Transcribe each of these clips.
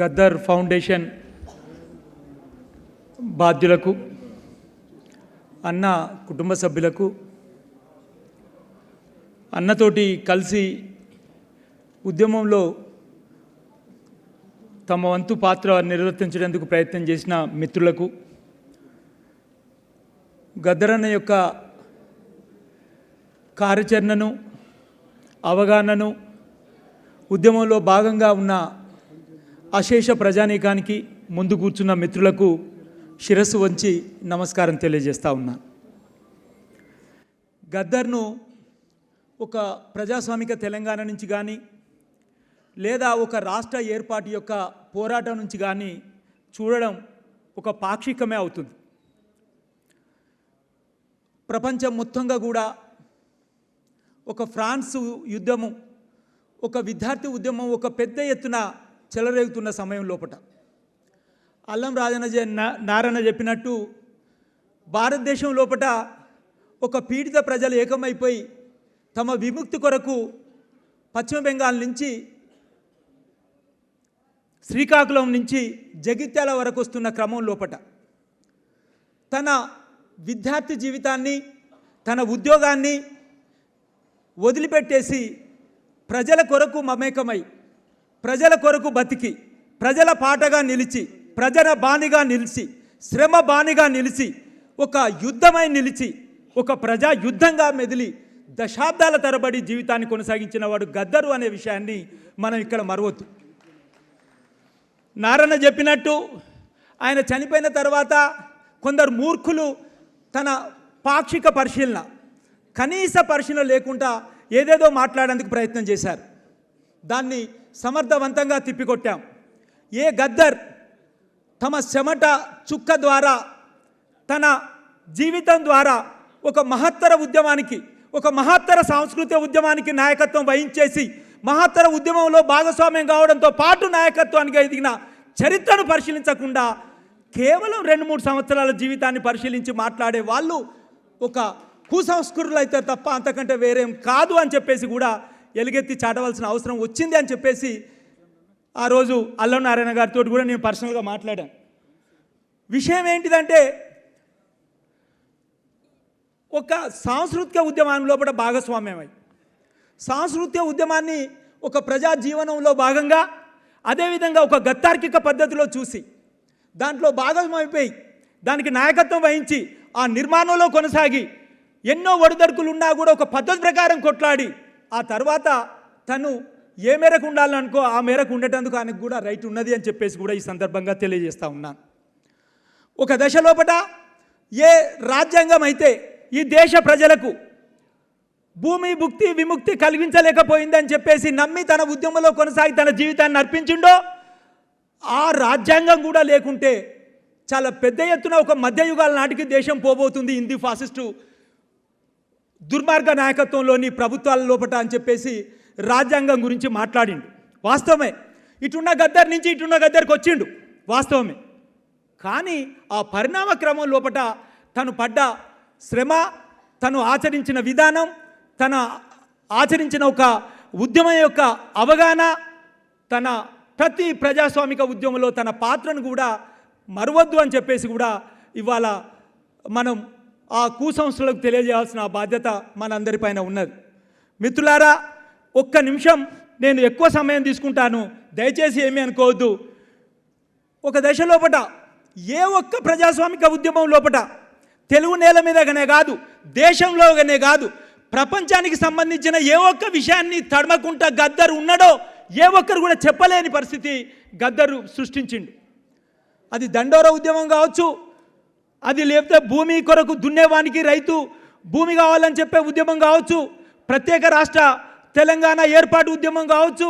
Gaddar foundation బాధ్యులకు, అన్న కుటుంబ సభ్యులకు, అన్నతోటి కలిసి ఉద్యమంలో తమ వంతు పాత్ర నిర్వర్తించడానికి ప్రయత్నం చేసిన మిత్రులకు, గద్దర్ అన్న యొక్క కార్యాచరణను, అవగాహనను, ఉద్యమంలో భాగంగా ఉన్న అశేష ప్రజానీకానికి, ముందు కూర్చున్న మిత్రులకు శిరస్సు వంచి నమస్కారం తెలియజేస్తూ ఉన్నాను. గద్దర్ను ఒక ప్రజాస్వామిక తెలంగాణ నుంచి కానీ లేదా ఒక రాష్ట్ర ఏర్పాటు యొక్క పోరాటం నుంచి కానీ చూడడం ఒక పాక్షికమే అవుతుంది. ప్రపంచం మొత్తంగా కూడా ఒక ఫ్రాన్స్ యుద్ధము, ఒక విద్యార్థి ఉద్యమం ఒక పెద్ద ఎత్తున చెలరేగుతున్న సమయం లోపట అల్లం నారాయణ చెప్పినట్టు భారతదేశం లోపట ఒక పీడిత ప్రజలు ఏకమైపోయి తమ విముక్తి కొరకు పశ్చిమ బెంగాల్ నుంచి, శ్రీకాకుళం నుంచి జగిత్యాల వరకు వస్తున్న క్రమం లోపట తన విద్యార్థి జీవితాన్ని, తన ఉద్యోగాన్ని వదిలిపెట్టేసి ప్రజల కొరకు మమేకమై, ప్రజల కొరకు బతికి, ప్రజల పాటగా నిలిచి, ప్రజల బానిగా నిలిచి, శ్రమ బానిగా నిలిచి, ఒక యుద్ధమై నిలిచి, ఒక ప్రజా యుద్ధంగా మెదిలి దశాబ్దాల తరబడి జీవితాన్ని కొనసాగించిన వాడు గద్దరు అనే విషయాన్ని మనం ఇక్కడ మరవద్దు. నారాయణ చెప్పినట్టు ఆయన చనిపోయిన తర్వాత కొందరు మూర్ఖులు తన పాక్షిక పరిశీలన, కనీస పరిశీలన లేకుండా ఏదేదో మాట్లాడేందుకు ప్రయత్నం చేశారు. దాన్ని సమర్థవంతంగా తిప్పికొట్టాం. ఏ గద్దర్ తమ చెమట చుక్క ద్వారా, తన జీవితం ద్వారా ఒక మహత్తర ఉద్యమానికి, ఒక మహత్తర సాంస్కృతిక ఉద్యమానికి నాయకత్వం వహించేసి మహత్తర ఉద్యమంలో భాగస్వామ్యం కావడంతో పాటు నాయకత్వానికి ఎదిగిన చరిత్రను పరిశీలించకుండా కేవలం 2-3 సంవత్సరాల జీవితాన్ని పరిశీలించి మాట్లాడే వాళ్ళు ఒక కుసంస్కృతులు అయితే తప్ప అంతకంటే వేరేం కాదు అని చెప్పేసి కూడా ఎలుగెత్తి చాటవలసిన అవసరం వచ్చింది అని చెప్పేసి ఆ రోజు అల్లం నారాయణ గారితో కూడా నేను పర్సనల్గా మాట్లాడాను. విషయం ఏంటిదంటే, ఒక సాంస్కృతిక ఉద్యమం లోపల భాగస్వామ్యమై, సాంస్కృతిక ఉద్యమాన్ని ఒక ప్రజా జీవనంలో భాగంగా, అదేవిధంగా ఒక గత్తార్కిక పద్ధతిలో చూసి దాంట్లో భాగమైపోయి దానికి నాయకత్వం వహించి ఆ నిర్మాణంలో కొనసాగి ఎన్నో ఒడిదొడుకులు ఉన్నా కూడా ఒక పద్ధతి ప్రకారం కొట్లాడి ఆ తర్వాత తను ఏ మేరకు ఉండాలనుకో ఆ మేరకు ఉండేటందుకు ఆయనకు కూడా రైట్ ఉన్నది అని చెప్పేసి కూడా ఈ సందర్భంగా తెలియజేస్తూ ఉన్నాను. ఒక దశ లోపల ఏ రాజ్యాంగం అయితే ఈ దేశ ప్రజలకు భూమి భుక్తి విముక్తి కలిగించలేకపోయిందని చెప్పేసి నమ్మి తన ఉద్యమంలో కొనసాగి తన జీవితాన్ని అర్పించిండో, ఆ రాజ్యాంగం కూడా లేకుంటే చాలా పెద్ద ఎత్తున ఒక మధ్యయుగాల నాటికి దేశం పోబోతుంది హిందీ ఫాసిస్టు దుర్మార్గ నాయకత్వంలోని ప్రభుత్వాల లోపట అని చెప్పేసి రాజ్యాంగం గురించి మాట్లాడిండు. వాస్తవమే, ఇటున్న గద్దర్ నుంచి ఇటున్న గద్దర్కి వచ్చిండు, వాస్తవమే. కానీ ఆ పరిణామ క్రమం లోపట తను పడ్డ శ్రమ, తను ఆచరించిన విధానం, తన ఆచరించిన ఒక ఉద్యమం యొక్క అవగాహన, తన ప్రతి ప్రజాస్వామిక ఉద్యమంలో తన పాత్రను కూడా మరవద్దు అని చెప్పేసి కూడా ఇవాళ మనం ఆ కుసంస్థలకు తెలియజేయాల్సిన బాధ్యత మనందరిపైన ఉన్నది. మిత్రులారా, ఒక్క నిమిషం నేను ఎక్కువ సమయం తీసుకుంటాను, దయచేసి ఏమీ అనుకోవద్దు. ఒక దశ లోపట ఏ ఒక్క ప్రజాస్వామిక ఉద్యమం లోపట తెలుగు నేల మీదగానే కాదు, దేశంలోగానే కాదు, ప్రపంచానికి సంబంధించిన ఏ ఒక్క విషయాన్ని తడమకుంటా గద్దరు ఉన్నాడో ఏ ఒక్కరు కూడా చెప్పలేని పరిస్థితి గద్దరు సృష్టించిండు. అది దండోర ఉద్యమం కావచ్చు, అది లేకపోతే భూమి కొరకు దున్నేవానికి రైతు భూమి కావాలని చెప్పే ఉద్యమం కావచ్చు, ప్రత్యేక రాష్ట్ర తెలంగాణ ఏర్పాటు ఉద్యమం కావచ్చు,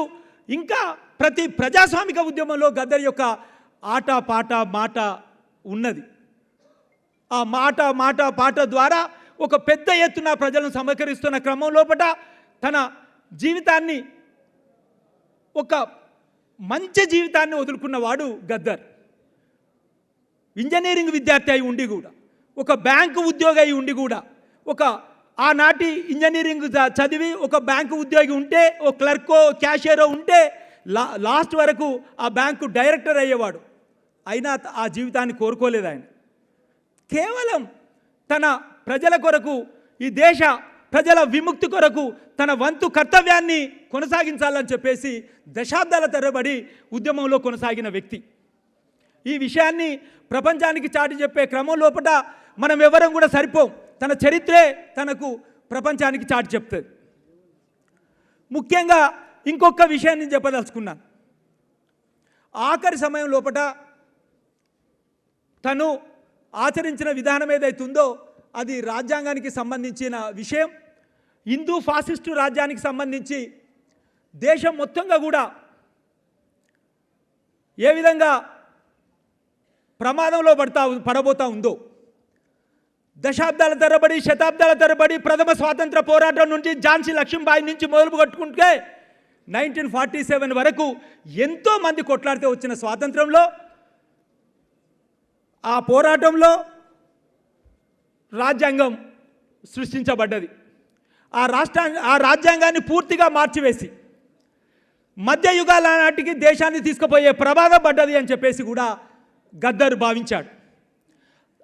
ఇంకా ప్రతి ప్రజాస్వామిక ఉద్యమంలో గద్దర్ యొక్క ఆట పాట మాట ఉన్నది. ఆ మాట పాట ద్వారా ఒక పెద్ద ఎత్తున ప్రజలను సమీకరిస్తున్న క్రమం లోపల తన జీవితాన్ని, ఒక మంచి జీవితాన్ని వదులుకున్నవాడు గద్దర్. ఇంజనీరింగ్ విద్యార్థి అయి ఉండి కూడా, ఒక బ్యాంకు ఉద్యోగి అయి ఉండి కూడా, ఒక ఆనాటి ఇంజనీరింగ్ చదివి ఒక బ్యాంకు ఉద్యోగి ఉంటే, ఓ క్లర్కో క్యాషియరో ఉంటే లాస్ట్ వరకు ఆ బ్యాంకు డైరెక్టర్ అయ్యేవాడు. అయినా ఆ జీవితాన్ని కోరుకోలేదు ఆయన. కేవలం తన ప్రజల కొరకు, ఈ దేశ ప్రజల విముక్తి కొరకు తన వంతు కర్తవ్యాన్ని కొనసాగించాలని చెప్పేసి దశాబ్దాల తరబడి ఉద్యమంలో కొనసాగిన వ్యక్తి. ఈ విషయాన్ని ప్రపంచానికి చాటి చెప్పే క్రమం లోపల మనం ఎవరం కూడా సరిపోం. తన చరిత్రే తనకు ప్రపంచానికి చాటి చెప్తుంది. ముఖ్యంగా ఇంకొక విషయాన్ని చెప్పదలుచుకున్నాను. ఆఖరి సమయం లోపల తను ఆచరించిన విధానం ఏదైతుందో అది రాజ్యాంగానికి సంబంధించిన విషయం. హిందూ ఫాసిస్టు రాజ్యానికి సంబంధించి దేశం మొత్తంగా కూడా ఏ విధంగా ప్రమాదంలో పడబోతా ఉందో, దశాబ్దాల తరబడి, శతాబ్దాల తరబడి ప్రథమ స్వాతంత్ర పోరాటం నుంచి ఝాన్సీ లక్ష్మీబాయి నుంచి మొదలు కొట్టుకుంటే 1947 వరకు ఎంతోమంది కొట్లాడితే వచ్చిన స్వాతంత్రంలో, ఆ పోరాటంలో రాజ్యాంగం సృష్టించబడ్డది. ఆ రాజ్యాంగాన్ని పూర్తిగా మార్చివేసి మధ్యయుగాల నాటికి దేశాన్ని తీసుకుపోయే ప్రమాదం పడ్డది అని చెప్పేసి కూడా గద్దర్ భావించాడు.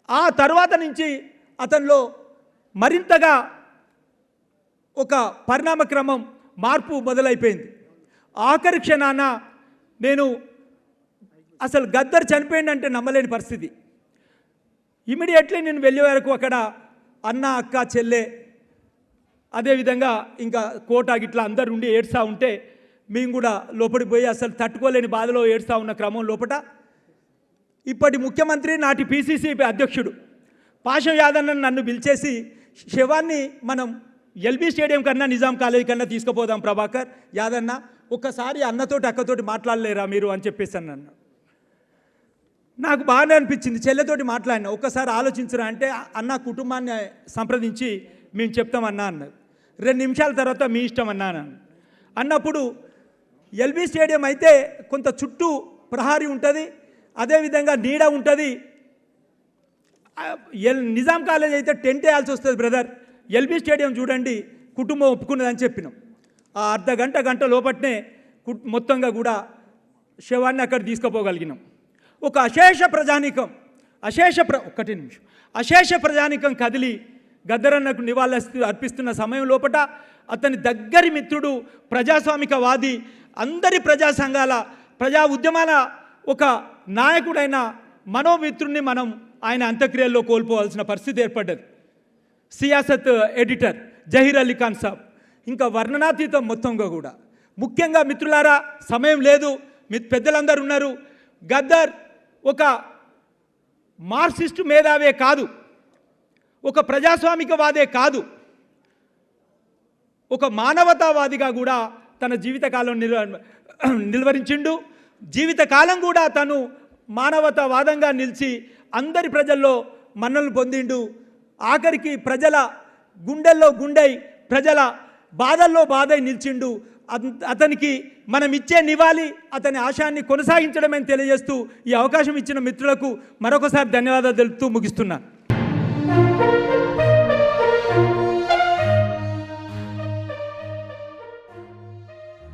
ఆ తర్వాత నుంచి అతనిలో మరింతగా ఒక పరిణామ క్రమం, మార్పు మొదలైపోయింది. ఆఖరి క్షణాన నేను అసలు గద్దర్ చనిపోయిందంటే నమ్మలేని పరిస్థితి. ఇమీడియట్లీ నేను వెళ్ళే వరకు అక్కడ అన్న, అక్క, చెల్లె, అదేవిధంగా ఇంకా కోట గిట్లా అందరు ఉండి ఏడ్స్తూ ఉంటే మేము కూడా లోపలికి పోయి అసలు తట్టుకోలేని బాధలో ఏడ్స్తూ ఉన్న క్రమం లోపల ఇప్పటి ముఖ్యమంత్రి, నాటి పిసిసి అధ్యక్షుడు పాషం యాదన్న నన్ను పిలిచేసి, శవాన్ని మనం ఎల్బీ స్టేడియం కన్నా నిజాం కాలేజీ కన్నా తీసుకుపోదాం ప్రభాకర్, యాదన్న ఒక్కసారి అన్నతోటి అక్కతోటి మాట్లాడలేరా మీరు అని చెప్పేసి అన్న. నాకు బాగానే అనిపించింది. చెల్లెతోటి మాట్లాడినా, ఒక్కసారి ఆలోచించరా అంటే అన్న కుటుంబాన్ని సంప్రదించి మేము చెప్తామన్నా అన్నారు. 2 నిమిషాల తర్వాత మీ ఇష్టం అన్నాను. అన్నప్పుడు ఎల్బీ స్టేడియం అయితే కొంత చుట్టూ ప్రహారీ ఉంటుంది, అదేవిధంగా నీడ ఉంటుంది. నిజాం కాలేజ్ అయితే టెంట్ వేయాల్సి వస్తుంది బ్రదర్, ఎల్బీ స్టేడియం చూడండి కుటుంబం ఒప్పుకున్నదని చెప్పినాం. ఆ గంట లోపట్నే మొత్తంగా కూడా శవాన్ని అక్కడ తీసుకుపోగలిగినాం. ఒక అశేష ప్రజానికం కదిలి గద్దరన్నకు నివాళులు అర్పిస్తున్న సమయం లోపల అతని దగ్గరి మిత్రుడు, ప్రజాస్వామికవాది, అందరి ప్రజా సంఘాల, ప్రజా ఉద్యమాల ఒక నాయకుడైన మనోమిత్రుడిని మనం ఆయన అంత్యక్రియల్లో కోల్పోవాల్సిన పరిస్థితి ఏర్పడ్డది. సియాసత్ ఎడిటర్ జహీర్ అలీ ఖాన్ సాబ్. ఇంకా వర్ణనాతీతం మొత్తంగా కూడా. ముఖ్యంగా మిత్రులారా, సమయం లేదు, పెద్దలందరూ ఉన్నారు. గద్దర్ ఒక మార్క్సిస్టు మేధావే కాదు, ఒక ప్రజాస్వామికవాదే కాదు, ఒక మానవతావాదిగా కూడా తన జీవితకాలం నిలువరించిండు. జీవితకాలం కూడా తను మానవతావాదంగా నిలిచి అందరి ప్రజల్లో మన్ననలు పొందిండు. ఆఖరికి ప్రజల గుండెల్లో గుండెై, ప్రజల బాధల్లో బాధై నిలిచిండు. అతనికి మనం ఇచ్చే నివాళి అతని ఆశయాన్ని కొనసాగించడమని తెలియజేస్తూ ఈ అవకాశం ఇచ్చిన మిత్రులకు మరొకసారి ధన్యవాదాలు తెలుపుతూ ముగిస్తున్నాను.